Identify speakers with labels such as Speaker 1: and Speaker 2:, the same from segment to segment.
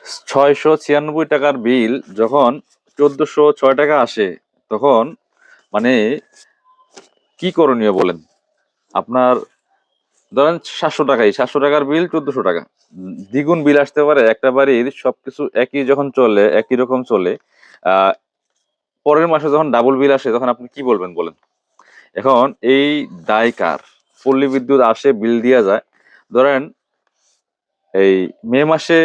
Speaker 1: 696 টাকার বিল যখন 1406 টাকা আসে, তখন মানে কি করণীয় বলেন? আপনার ধরেন 700 টাকার বিল 1400 টাকা, দ্বিগুণ বিল আসতে পারে। একটা বাড়ির সবকিছু একই যখন চলে, একই রকম চলে, আহ পরের মাসে যখন ডাবল বিল আসে তখন আপনি কি বলবেন বলেন? এখন এই দায় কার? পল্লী বিদ্যুৎ আসে, বিল দিয়া যায়। ধরেন এই মে মাসে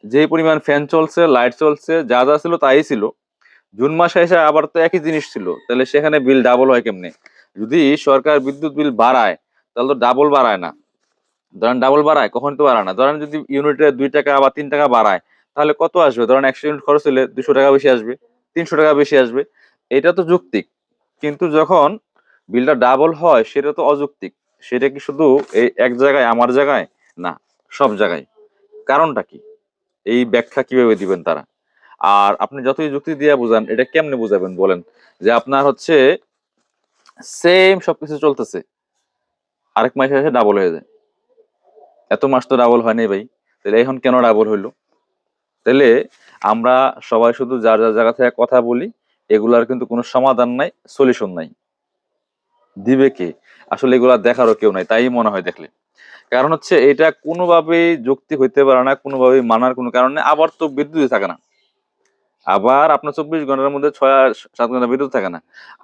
Speaker 1: যে পরিমাণ ফ্যান চলছে, লাইট চলছে, যা যা ছিল তাই ছিল। জুন মাসে এসে আবার তো একই জিনিস ছিল, তাহলে সেখানে বিল ডাবল হয় কেমনে? যদি সরকার বিদ্যুৎ বিল বাড়ায় তাহলে তো ডাবল বাড়ায় না। ধরেন ডাবল বাড়ায়, কখন তো বাড়ায় না। ধরেন যদি ইউনিটে 2 টাকা বা 3 টাকা বাড়ায়, তাহলে কত আসবে? ধরেন 100 ইউনিট খরচ হলে 200 টাকা বেশি আসবে, 300 টাকা বেশি আসবে। এটা তো যৌক্তিক। কিন্তু যখন বিলটা ডাবল হয় সেটা তো অযৌক্তিক। সেটা কি শুধু এই এক জায়গায়, আমার জায়গায়? না, সব জায়গায়। কারণটা কি? এই ব্যাখ্যা কিভাবে দিবেন তারা? আর আপনি যতই যুক্তি দিয়ে বুঝান, এটা কেমনে বুঝাবেন বলেন? যে আপনার হচ্ছে সেম সবকিছু চলতেছে, আরেক মাসে এসে ডাবল হয়ে যায়। এত মাস তো ডাবল হয় নাই ভাই, তাহলে এখন কেন ডাবল হইলো? তাহলে আমরা সবাই শুধু যার যার জায়গা থেকে কথা বলি, এগুলার কিন্তু কোনো সমাধান নাই, সলিউশন নাই। দিবে কে? আসলে এগুলা দেখারও কেউ নাই, তাই মনে হয় দেখলে। কারণ হচ্ছে এটা কোনোভাবেই যুক্তি হইতে পারে না, কোনোভাবেই মানার কোনো কারণ নেই। আবার তো বিদ্যুৎ থাকে না, আবার আপনার 24 ঘন্টার মধ্যে 6 আর 7 ঘন্টা বিদ্যুৎ থাকে না।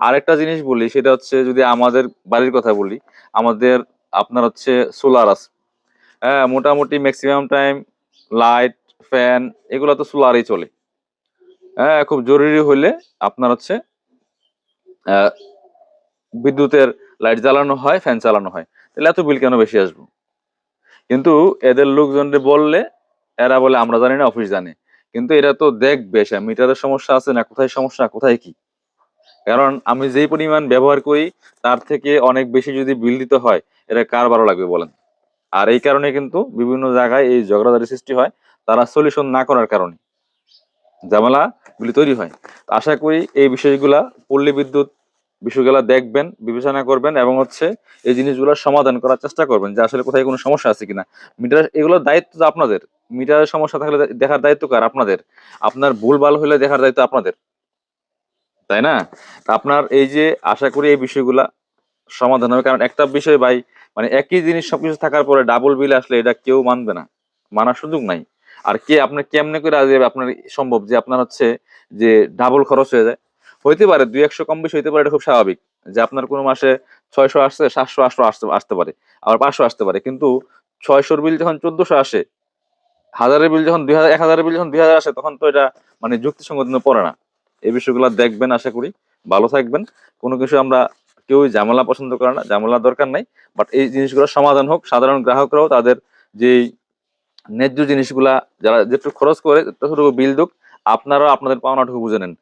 Speaker 1: আরেকটা জিনিস বলি, সেটা হচ্ছে যদি আমাদের বাড়ির কথা বলি, আমাদের আপনার হচ্ছে সোলার আছে। হ্যাঁ, মোটামুটি ম্যাক্সিমাম টাইম লাইট, ফ্যান এগুলো তো সোলারেই চলে। হ্যাঁ, খুব জরুরি হইলে আপনার হচ্ছে আহ, বিদ্যুতের লাইট জ্বালানো হয়, ফ্যান চালানো হয়। তাহলে এত বিল কেন বেশি আসবে? কিন্তু এদের লোকজনকে বললে এরা বলে আমরা জানি না, অফিস জানে। কিন্তু এরা তো দেখবে সে মিটারের সমস্যা আছে না, কোথায় সমস্যা, কোথায় কি। কারণ আমি যেই পরিমাণ ব্যবহার করি তার থেকে অনেক বেশি যদি বিল দিতে হয়, এটা কার ভালো লাগবে বলেন? আর এই কারণে কিন্তু বিভিন্ন জায়গায় এই ঝগড়াঝাটি সৃষ্টি হয়, তারা সলিউশন না করার কারণে ঝামেলা গুলি তৈরি হয়। তো আশা করি এই বিষয়গুলা পল্লী বিদ্যুৎ বিষয়গুলা দেখবেন, বিবেচনা করবেন এবং হচ্ছে এই জিনিসগুলোর সমাধান করার চেষ্টা করবেন যে আসলে কোথায় কোনো সমস্যা আছে কিনা। মিটার এগুলোর দায়িত্ব তো আপনাদের। মিটারের সমস্যা থাকলে দেখার দায়িত্ব কার? আপনাদের। আপনার ভুলভাল হলে দেখার দায়িত্ব আপনাদের, তাই না? তা আপনার এই যে আশা করি এই বিষয়গুলা সমাধান হবে। কারণ একটা বিষয় ভাই, মানে একই জিনিস সবকিছু থাকার পরে ডাবল বিল আসলে এটা কেউ মানবে না, মানার সুযোগ নাই। আর কে আপনার কেমনে করে আজ আপনার সম্ভব যে আপনার হচ্ছে যে ডাবল খরচ হয়ে যায়? হইতে পারে 200 কম বেশি হইতে পারে, এটা খুব স্বাভাবিক। যে আপনার কোনো মাসে 600 আসছে, 700 800 আসতে আসতে পারে, আবার 500 আসতে পারে। কিন্তু 600-র বিল যখন 1400 আসে, হাজারের বিল যখন 2000, 1000-এর বিল যখন 2000 আসে, তখন তো এটা মানে যুক্তিসঙ্গত পড়ে না। এই বিষয়গুলো দেখবেন, আশা করি ভালো থাকবেন। কোনো কিছু আমরা কেউই ঝামেলা পছন্দ করে না, ঝামেলা দরকার নাই। বাট এই জিনিসগুলো সমাধান হোক, সাধারণ গ্রাহকরাও তাদের যে ন্যায্য জিনিসগুলা, যারা যেটুকু খরচ করে ততটুকু বিল দুক। আপনারাও আপনাদের পাওনাটুকু বুঝে নেন।